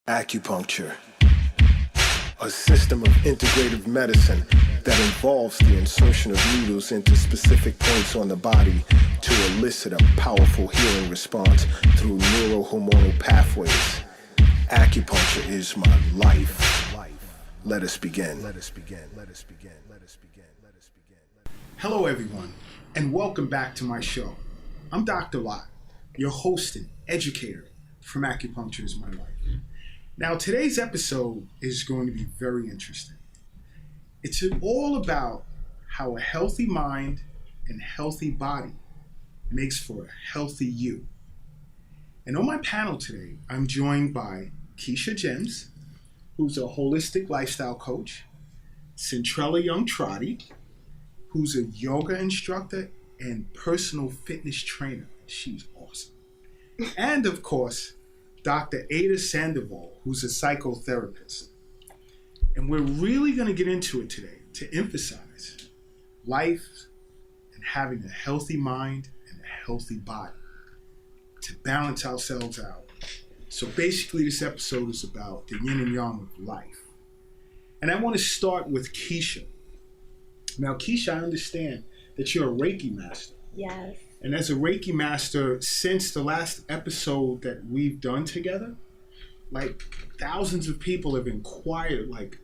Acupuncture, a system of integrative medicine that involves the insertion of needles into specific points on the body to elicit a powerful healing response through neurohormonal pathways. Acupuncture is my life. Let us begin. Hello everyone, and welcome back to my show. I'm Dr. Lott, your host and educator from Acupuncture is My Life. Now today's episode is going to be very interesting. It's all about how a healthy mind and healthy body makes for a healthy you. And on my panel today, I'm joined by Keisha Gems, who's a holistic lifestyle coach, Centrella Young Trotty, who's a yoga instructor and personal fitness trainer. She's awesome. And of course, Dr. Ada Sandoval, who's a psychotherapist. And we're really going to get into it today to emphasize life and having a healthy mind and a healthy body to balance ourselves out. So basically this episode is about the yin and yang of life. And I want to start with Keisha. Now, Keisha, I understand that you're a Reiki master. Yes. And as a Reiki master, since the last episode that we've done together, like thousands of people have inquired, like,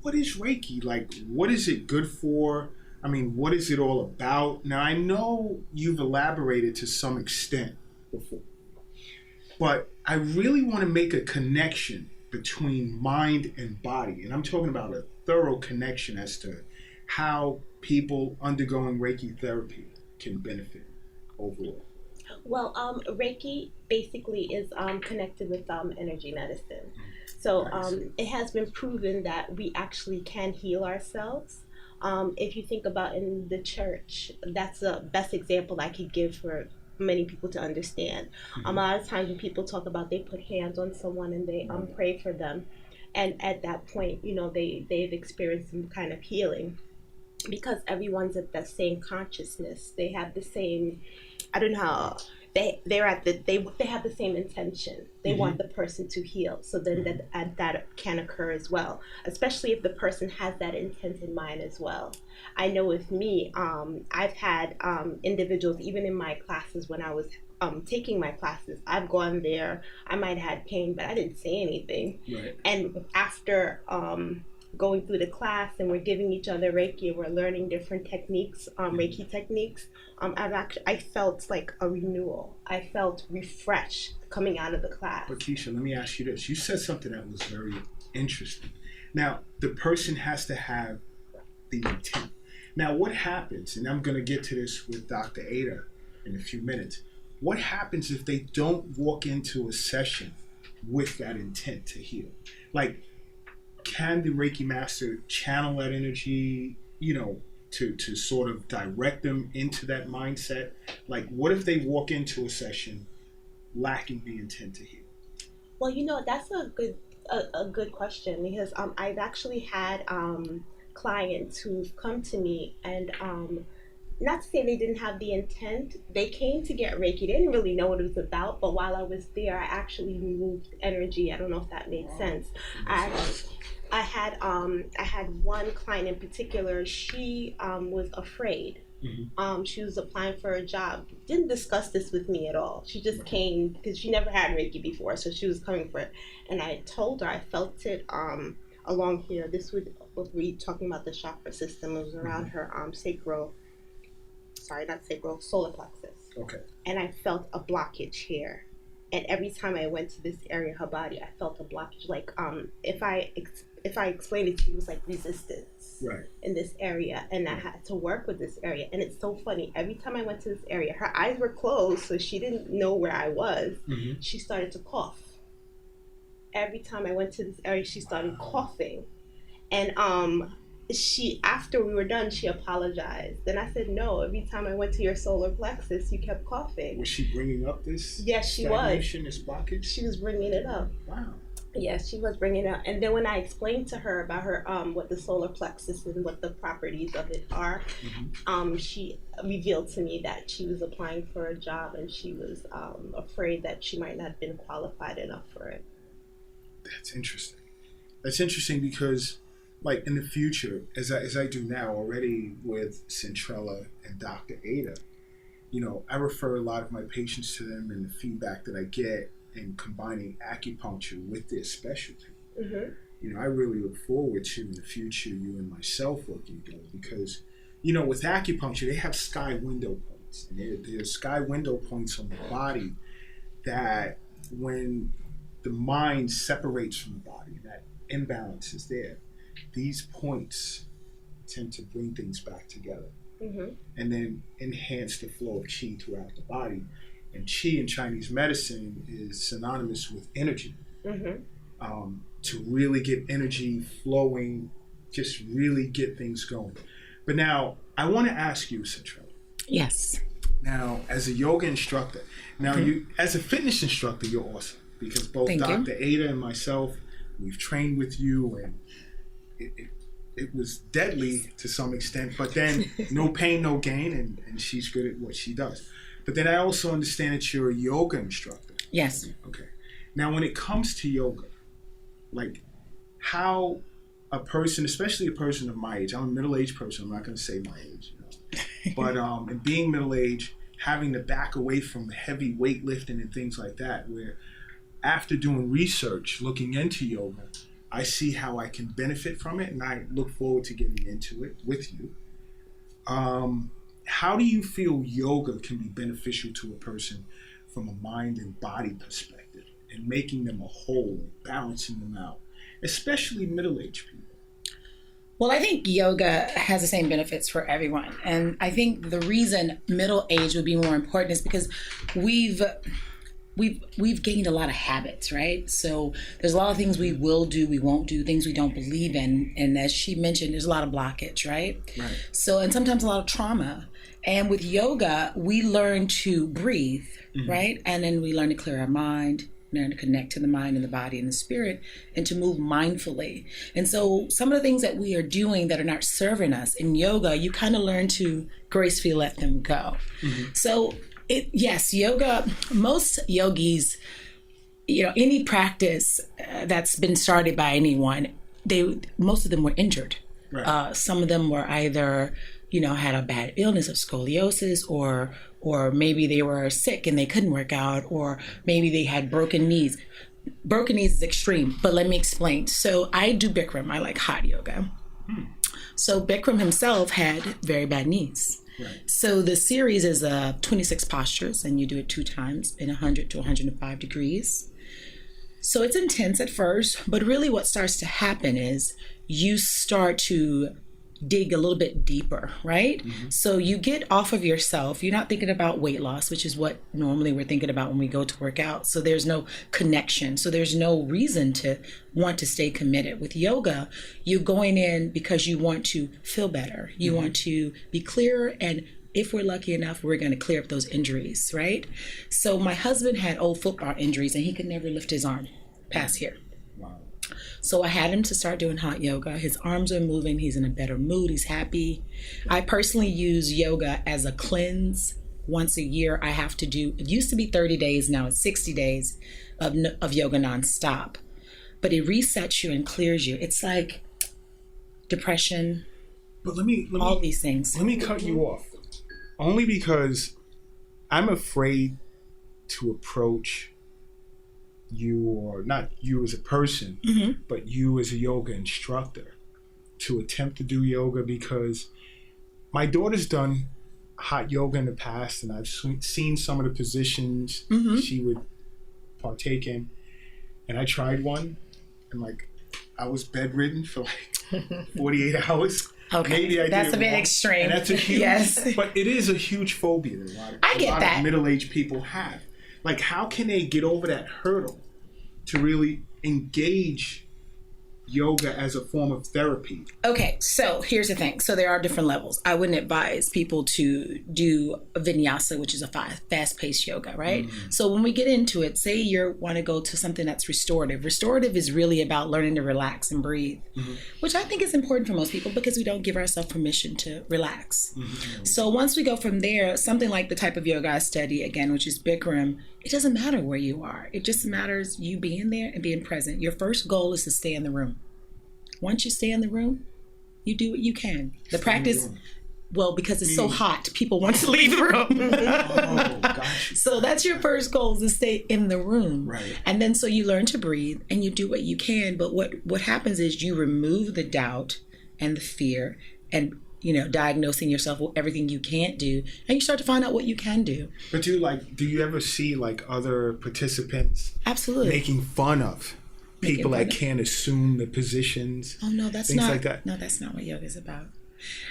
what is Reiki? Like, what is it good for? I mean, what is it all about? Now, I know you've elaborated to some extent before, but I really want to make a connection between mind and body. And I'm talking about a thorough connection as to how people undergoing Reiki therapy can benefit overall. Well, Reiki basically is connected with energy medicine. So Nice. It has been proven that we actually can heal ourselves. If you think about in the church, that's the best example I could give for many people to understand. A lot of times when people talk about they put hands on someone and they pray for them, and at that point, you know, they've experienced some kind of healing. Because everyone's at that same consciousness, they have the same, I don't know how, they have the same intention. They want the person to heal, so then that can occur as well, especially if the person has that intent in mind as well. I know with me, I've had individuals, even in my classes when I was taking my classes, I've gone there, I might have had pain, but I didn't say anything. Right. And after going through the class and we're giving each other Reiki and we're learning different techniques, Reiki techniques, I felt like a renewal. I felt refreshed coming out of the class. But Keisha, let me ask you this. You said something that was very interesting. Now, the person has to have the intent. Now, what happens, and I'm going to get to this with Dr. Ada in a few minutes, what happens if they don't walk into a session with that intent to heal? Like, can the Reiki master channel that energy, you know, to sort of direct them into that mindset? Like, what if they walk into a session lacking the intent to heal? Well, you know, that's a good question, because I've actually had clients who've come to me and not to say they didn't have the intent. They came to get Reiki. They didn't really know what it was about, but while I was there, I actually moved energy. I don't know if that made sense. I had one client in particular. She was afraid. She was applying for a job. Didn't discuss this with me at all. She just came because she never had Reiki before, so she was coming for it. And I told her I felt it along here. This would be talking about the chakra system. It was around her solar plexus. Okay. And I felt a blockage here. And every time I went to this area of her body, I felt a blockage. Like if I explained it to you, it was like resistance in this area, and I had to work with this area. And it's so funny. Every time I went to this area, her eyes were closed, so she didn't know where I was. She started to cough. Every time I went to this area, she started coughing, and after we were done, she apologized. Then I said, no, every time I went to your solar plexus, you kept coughing. Was she bringing up this? Yes, she was. This blockage? She was bringing it up. Wow. Yes, she was bringing it up. And then when I explained to her about her, what the solar plexus and what the properties of it are, she revealed to me that she was applying for a job and she was afraid that she might not have been qualified enough for it. That's interesting. That's interesting because, like, in the future, as I do now already with Centrella and Dr. Ada, you know, I refer a lot of my patients to them, and the feedback that I get in combining acupuncture with their specialty. Mm-hmm. You know, I really look forward to in the future you and myself working together because, you know, with acupuncture, they have sky window points. And there's sky window points on the body that when the mind separates from the body, that imbalance is there. These points tend to bring things back together. Mm-hmm. And then enhance the flow of qi throughout the body. And qi in Chinese medicine is synonymous with energy. Mm-hmm. To really get energy flowing, just really get things going. But now, I want to ask you, Centrella. Yes. Now, as a yoga instructor, you as a fitness instructor, you're awesome. Because both Dr. Ada and myself, we've trained with you, and it was deadly to some extent, but then no pain, no gain, and she's good at what she does. But then I also understand that you're a yoga instructor. Yes. Okay. Now, when it comes to yoga, like how a person, especially a person of my age, I'm a middle-aged person, I'm not going to say my age, you know, but and being middle-aged, having to back away from heavy weightlifting and things like that, where after doing research, looking into yoga, I see how I can benefit from it, and I look forward to getting into it with you. How do you feel yoga can be beneficial to a person from a mind and body perspective, and making them a whole, balancing them out, especially middle-aged people? Well, I think yoga has the same benefits for everyone. And I think the reason middle age would be more important is because we've gained a lot of habits, right? So there's a lot of things we will do, we won't do, things we don't believe in. And as she mentioned, there's a lot of blockage, right? So, and sometimes a lot of trauma. And with yoga, we learn to breathe, mm-hmm. right? And then we learn to clear our mind, learn to connect to the mind and the body and the spirit, and to move mindfully. And so some of the things that we are doing that are not serving us in yoga, you kind of learn to gracefully let them go. Mm-hmm. So yes, yoga, most yogis, you know, any practice that's been started by anyone, most of them were injured. Right. Some of them were either, you know, had a bad illness of scoliosis, or maybe they were sick and they couldn't work out, or maybe they had broken knees. Broken knees is extreme, but let me explain. So I do Bikram. I like hot yoga. So Bikram himself had very bad knees. Right. So the series is 26 postures, and you do it 2 times in 100 to 105 degrees. So it's intense at first, but really what starts to happen is you start to dig a little bit deeper, right? Mm-hmm. So you get off of yourself. You're not thinking about weight loss, which is what normally we're thinking about when we go to work out. So there's no connection. So there's no reason to want to stay committed. With yoga, you're going in because you want to feel better. You mm-hmm. want to be clearer, and if we're lucky enough, we're going to clear up those injuries, right? So my husband had old football injuries, and he could never lift his arm past here. So I had him to start doing hot yoga. His arms are moving. He's in a better mood. He's happy. I personally use yoga as a cleanse. Once a year, I have to do, it used to be 30 days, now it's 60 days of yoga nonstop. But it resets you and clears you. It's like depression, but let me all these things. Let me cut you off. Only because I'm afraid to approach you, or not you as a person, mm-hmm. but you as a yoga instructor, to attempt to do yoga, because my daughter's done hot yoga in the past, and I've seen some of the positions mm-hmm. she would partake in, and I tried one, and like I was bedridden for like 48 hours. Okay, maybe that's a bit extreme. And that's a huge, yes. But it is a huge phobia that a lot of middle-aged people have. Like, how can they get over that hurdle to really engage yoga as a form of therapy? Okay, so here's the thing. So there are different levels. I wouldn't advise people to do a vinyasa, which is a fast-paced yoga, right? Mm-hmm. So when we get into it, say you want to go to something that's restorative. Restorative is really about learning to relax and breathe, mm-hmm. which I think is important for most people because we don't give ourselves permission to relax. Mm-hmm. So once we go from there, something like the type of yoga I study, again, which is Bikram, it doesn't matter where you are. It just matters you being there and being present. Your first goal is to stay in the room. Once you stay in the room, you do what you can. The practice, well, because it's so hot, people want to leave the room. Oh, gotcha. So that's your first goal, is to stay in the room. Right. And then so you learn to breathe and you do what you can. But what happens is you remove the doubt and the fear and, diagnosing yourself with everything you can't do, and you start to find out what you can do. But do you ever see like other participants Absolutely making fun of people that can't assume the positions? Oh no, that's things not like that. No, that's not what yoga is about.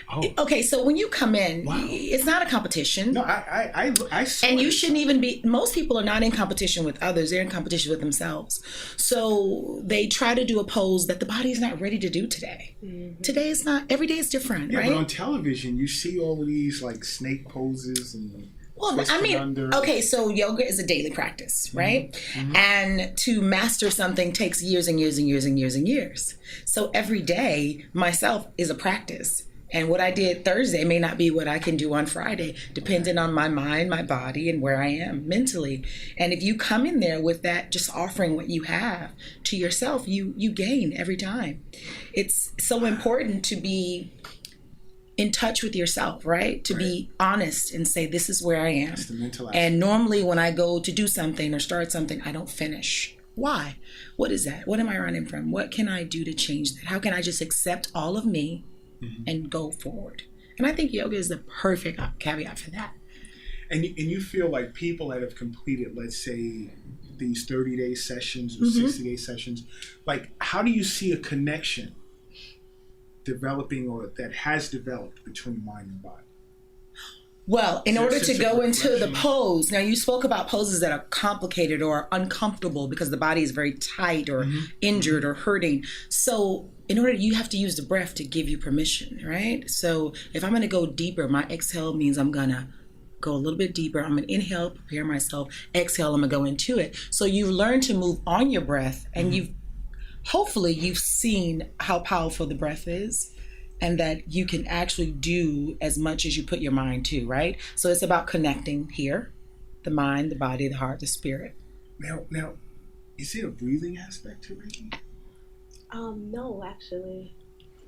Oh. Okay, so when you come in, Wow. it's not a competition. No, I saw And you it. shouldn't even be, most people are not in competition with others, they're in competition with themselves. So they try to do a pose that the body is not ready to do today. Mm-hmm. Today is not, every day is different, Yeah, right? but on television, you see all of these like snake poses and. Well, twisting under. okay, so yoga is a daily practice, right? And to master something takes years and years and years and years and years. So every day, myself is a practice. And what I did Thursday may not be what I can do on Friday, depending on my mind, my body, and where I am mentally. And if you come in there with that, just offering what you have to yourself, you gain every time. It's so important to be in touch with yourself, right? To be honest and say, this is where I am. That's the mental aspect. And normally when I go to do something or start something, I don't finish. Why? What is that? What am I running from? What can I do to change that? How can I just accept all of me and go forward? And I think yoga is the perfect caveat for that. And you feel like people that have completed, let's say, these 30-day sessions or 60-day sessions, like how do you see a connection developing or that has developed between mind and body? Well, in Is there order a to sense of go into the reflection? pose, now you spoke about poses that are complicated or uncomfortable because the body is very tight or injured or hurting. So in order, you have to use the breath to give you permission, right? So if I'm going to go deeper, my exhale means I'm going to go a little bit deeper. I'm going to inhale, prepare myself. Exhale, I'm going to go into it. So you learn to move on your breath, and hopefully you've seen how powerful the breath is, and that you can actually do as much as you put your mind to, right? So it's about connecting here, the mind, the body, the heart, the spirit. Now, is there a breathing aspect to Reiki? No, actually.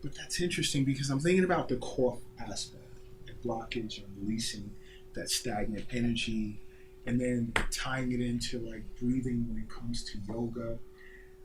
But that's interesting because I'm thinking about the core aspect, the blockage and releasing that stagnant energy, and then tying it into like breathing when it comes to yoga.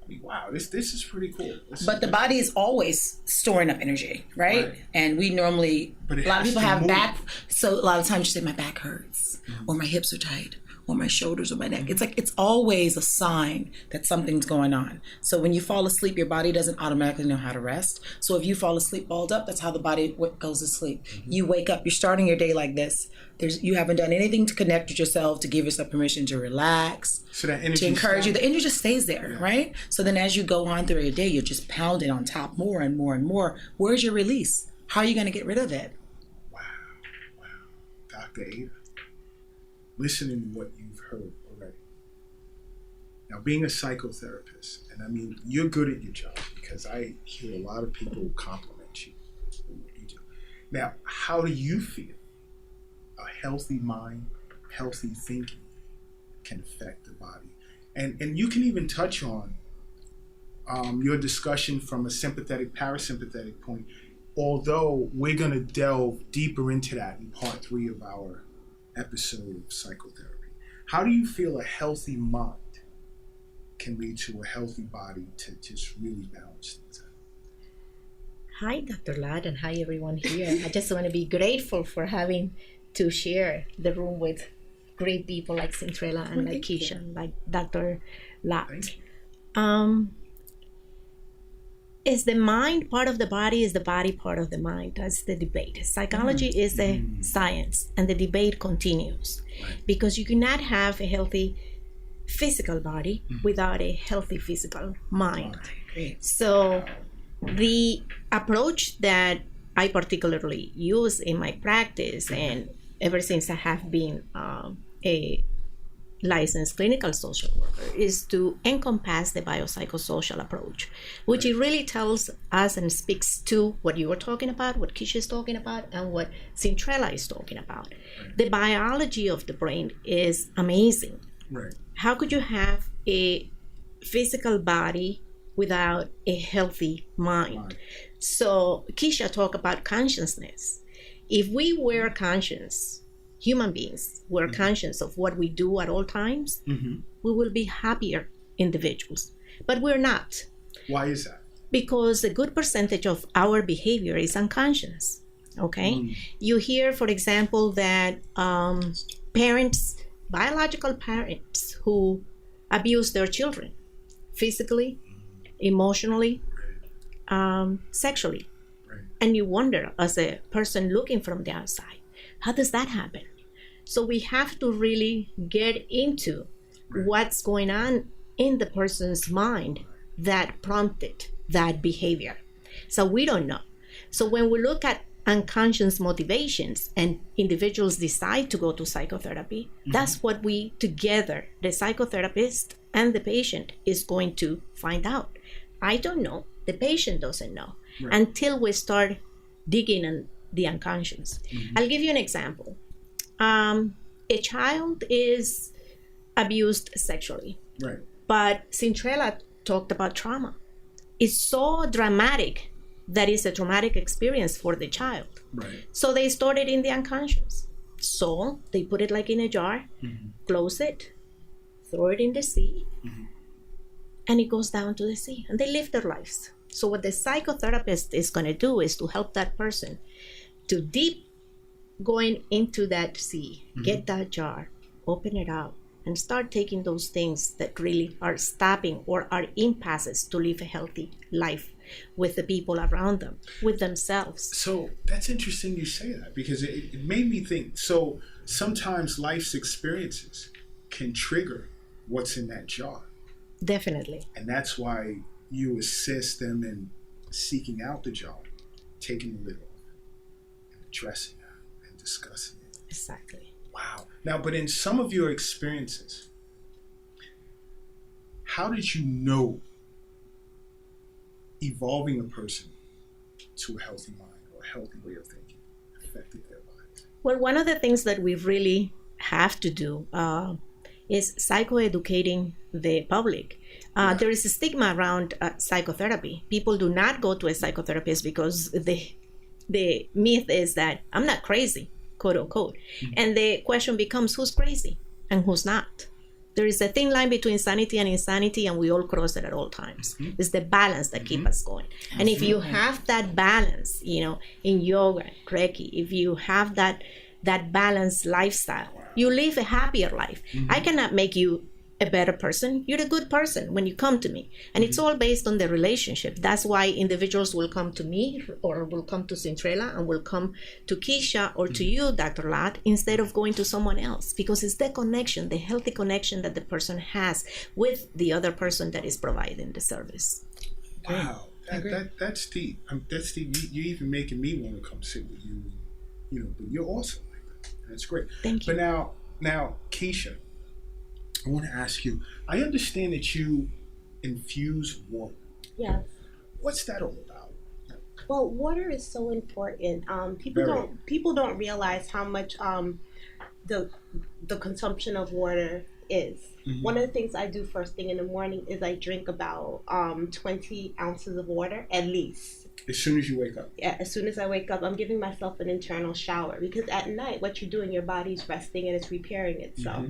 I mean, wow, this is pretty cool. But the body is always storing up energy, right? And we normally, But it a lot of has people to have move. back, so a lot of times you say, my back hurts, or my hips are tight, or my shoulders or my neck. It's like, it's always a sign that something's going on. So when you fall asleep, your body doesn't automatically know how to rest. So if you fall asleep balled up, that's how the body goes to sleep. You wake up, you're starting your day like this. You haven't done anything to connect with yourself, to give yourself permission to relax, So that energy to encourage you. stays. The energy just stays there, right? So then as you go on through your day, you're just pounding on top more and more and more. Where's your release? How are you going to get rid of it? Wow. Dr. Ada, listening to what you've heard already. Now, being a psychotherapist, and I mean, you're good at your job because I hear a lot of people compliment you for what you do. Now, how do you feel a healthy mind, healthy thinking can affect the body? And you can even touch on your discussion from a sympathetic, parasympathetic point, although we're going to delve deeper into that in part 3 of our episode of Psychotherapy. How do you feel a healthy mind can lead to a healthy body to just really balance things out? Hi, Dr. Ladd, and hi, everyone here. I just want to be grateful for having to share the room with great people like Centrella and like Keisha, like Dr. Ladd. Thank you. Is the mind part of the body? Is the body part of the mind? That's the debate. Psychology is a science, and the debate continues because you cannot have a healthy physical body without a healthy physical mind. So the approach that I particularly use in my practice, and ever since I have been a licensed clinical social worker, is to encompass the biopsychosocial approach, which it really tells us and speaks to what you were talking about, what Keisha is talking about, and what Cintrella is talking about. The biology of the brain is amazing. Right. How could you have a physical body without a healthy mind? Mind. So Keisha talked about consciousness. If we were conscious, human beings were conscious of what we do at all times, we will be happier individuals. But we're not, Why is that? because a good percentage of our behavior is unconscious. Okay? You hear, for example, that parents, biological parents who abuse their children physically, emotionally, sexually. Right. And you wonder, as a person looking from the outside, how does that happen? So we have to really get into what's going on in the person's mind that prompted that behavior. So we don't know. So when we look at unconscious motivations and individuals decide to go to psychotherapy, that's what we together, the psychotherapist and the patient, is going to find out. I don't know, the patient doesn't know, until we start digging in the unconscious. I'll give you an example. A child is abused sexually, Right. but Cintrella talked about trauma. It's so dramatic that it's a traumatic experience for the child. Right. So they stored it in the unconscious. So they put it like in a jar, close it, throw it in the sea, and it goes down to the sea, and they live their lives. So what the psychotherapist is going to do is to help that person to deep going into that sea, get that jar, open it out, and start taking those things that really are stopping or are impasses to live a healthy life with the people around them, with themselves. So that's interesting you say that, because it made me think. So sometimes life's experiences can trigger what's in that jar. Definitely. And that's why you assist them in seeking out the jar, taking the lid off, and addressing it and discussing it. Exactly. Wow. Now, but in some of your experiences, how did you know evolving a person to a healthy mind or a healthy way of thinking affected their lives? Well, one of the things that we really have to do is psychoeducating the public. There is a stigma around psychotherapy. People do not go to a psychotherapist because the myth is that I'm not crazy, quote unquote. And the question becomes, who's crazy and who's not? There is a thin line between sanity and insanity, and we all cross it at all times. It's the balance that keeps us going. And if you have that balance, in yoga, Reiki, if you have that balanced lifestyle, you live a happier life. I cannot make you a better person. You're a good person when you come to me. And it's all based on the relationship. That's why individuals will come to me or will come to Cintrella and will come to Keisha or to you, Dr. Lott, instead of going to someone else, because it's the connection, the healthy connection that the person has with the other person that is providing the service. Wow. That's deep. That's deep. You're even making me want to come sit with you. But you're awesome. That's great. Thank you. But now, Keisha, I want to ask you, I understand that you infuse water. Yes. What's that all about? Well, water is so important. People don't realize how much the consumption of water is. One of the things I do first thing in the morning is I drink about 20 ounces of water at least. As soon as you wake up? Yeah, as soon as I wake up, I'm giving myself an internal shower, because at night, what you're doing, your body's resting and it's repairing itself.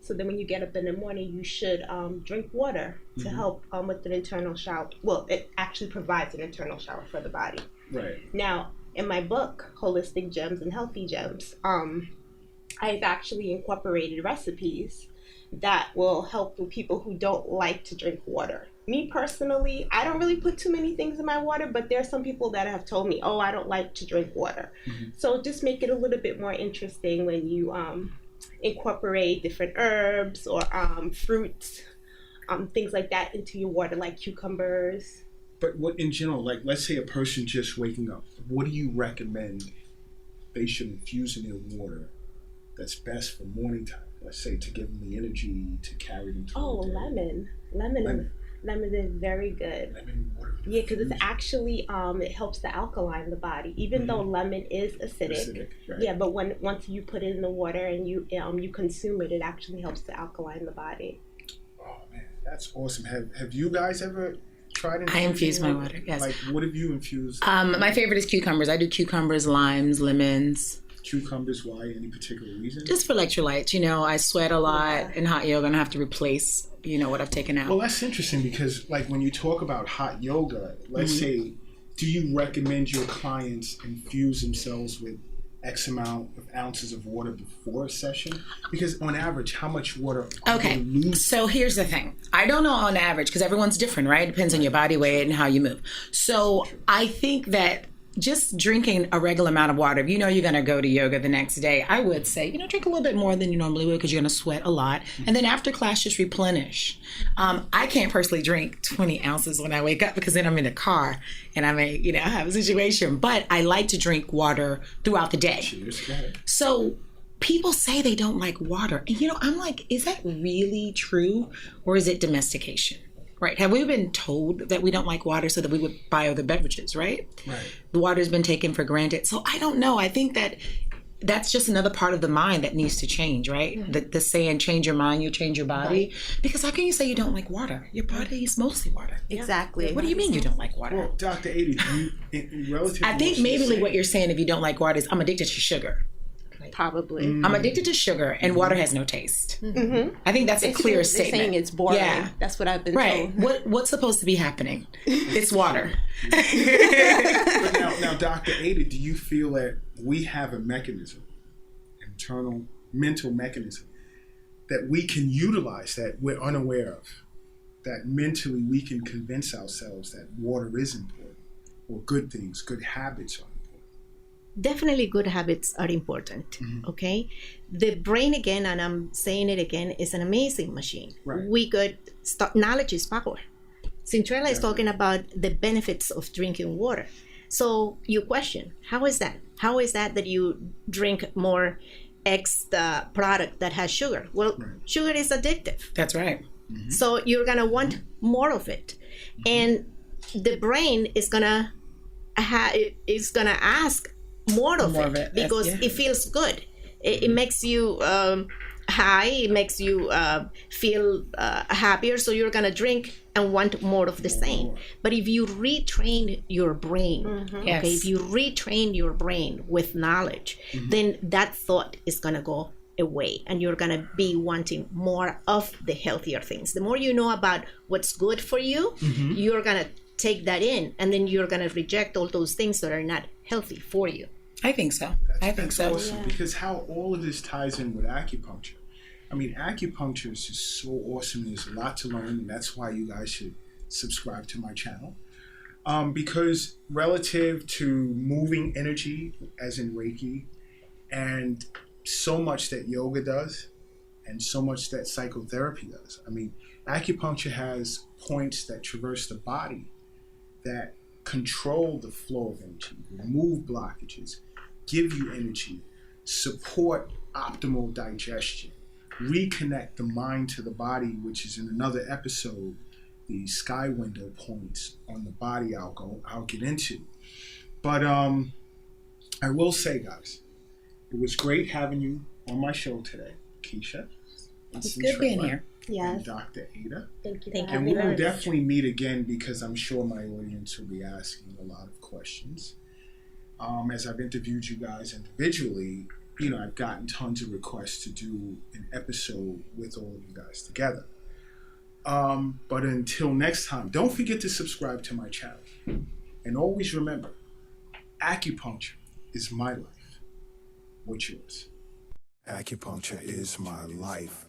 So then when you get up in the morning, you should drink water to help with an internal shower. Well, it actually provides an internal shower for the body. Right. Now, in my book, Holistic Gems and Healthy Gems, I've actually incorporated recipes that will help with people who don't like to drink water. Me personally, I don't really put too many things in my water, but there are some people that have told me, oh, I don't like to drink water. So just make it a little bit more interesting when you incorporate different herbs or fruits, things like that into your water, like cucumbers. But what in general, like let's say a person just waking up, what do you recommend they should infuse in their water that's best for morning time? Let's say to give them the energy to carry them to the day. Lemon is very good. Lemon water. Yeah, because it's actually it helps to alkaline the body, even though lemon is acidic. Right. Yeah, but once you put it in the water and you consume it, it actually helps to alkaline the body. Oh man, that's awesome. Have you guys ever tried I infuse my water, yes. Like, what have you infused? My favorite is cucumbers. I do cucumbers, limes, lemons. Cucumbers, why? Any particular reason? Just for electrolytes. I sweat a lot in hot yoga and I have to replace, what I've taken out. Well, that's interesting because, like, when you talk about hot yoga, let's say, do you recommend your clients infuse themselves with X amount of ounces of water before a session? Because on average, how much water are Okay, you losing? so here's the thing. I don't know on average because everyone's different, right? Depends on your body weight and how you move. So I think that just drinking a regular amount of water, if you know you're going to go to yoga the next day, I would say, drink a little bit more than you normally would because you're going to sweat a lot. And then after class, just replenish. I can't personally drink 20 ounces when I wake up because then I'm in the car and I may, have a situation. But I like to drink water throughout the day. Cheers, go ahead. So people say they don't like water. And, I'm like, is that really true? Or is it domestication? Right. Have we been told that we don't like water so that we would buy other beverages, right? Right. The water's been taken for granted. So I don't know. I think that that's just another part of the mind that needs to change, right? The saying, change your mind, you change your body. Right. Because how can you say you don't like water? Your body is mostly water. Exactly. What do you mean you don't like water? Well, Dr. Ada, relative I think maybe what you're saying if you don't like water is I'm addicted to sugar. Probably. I'm addicted to sugar and water has no taste. I think that's a clear statement. They're saying it's boring. Yeah. That's what I've been told. What's supposed to be happening? It's water. But now, Dr. Ada, do you feel that we have a mechanism, internal mental mechanism, that we can utilize that we're unaware of? That mentally we can convince ourselves that water is important, or good things, good habits are important? Definitely good habits are important, okay? The brain, again, and I'm saying it again, is an amazing machine. Right. Knowledge is power. Cinderella is talking about the benefits of drinking water. So you question, how is that? How is that you drink more X product that has sugar? Well, sugar is addictive. That's right. So you're gonna want more of it. And the brain is gonna ask more of it because it feels good. It makes you high. It makes you feel happier. So you're gonna drink and want more of the same. But if you retrain your brain, if you retrain your brain with knowledge, then that thought is gonna go away, and you're gonna be wanting more of the healthier things. The more you know about what's good for you, you're gonna take that in, and then you're going to reject all those things that are not healthy for you. I think so. That's awesome, because how all of this ties in with acupuncture. I mean, acupuncture is just so awesome. There's a lot to learn, and that's why you guys should subscribe to my channel. Because relative to moving energy, as in Reiki, and so much that yoga does, and so much that psychotherapy does. I mean, acupuncture has points that traverse the body that control the flow of energy, remove blockages, give you energy, support optimal digestion, reconnect the mind to the body, which is in another episode, the sky window points on the body I'll get into. But I will say, guys, it was great having you on my show today, Keisha. It's good being here. Yes. And Dr. Ada. Thank you. And we will definitely meet again, because I'm sure my audience will be asking a lot of questions. As I've interviewed you guys individually, I've gotten tons of requests to do an episode with all of you guys together. But until next time, don't forget to subscribe to my channel. And always remember, acupuncture is my life. What's yours? Acupuncture is my life.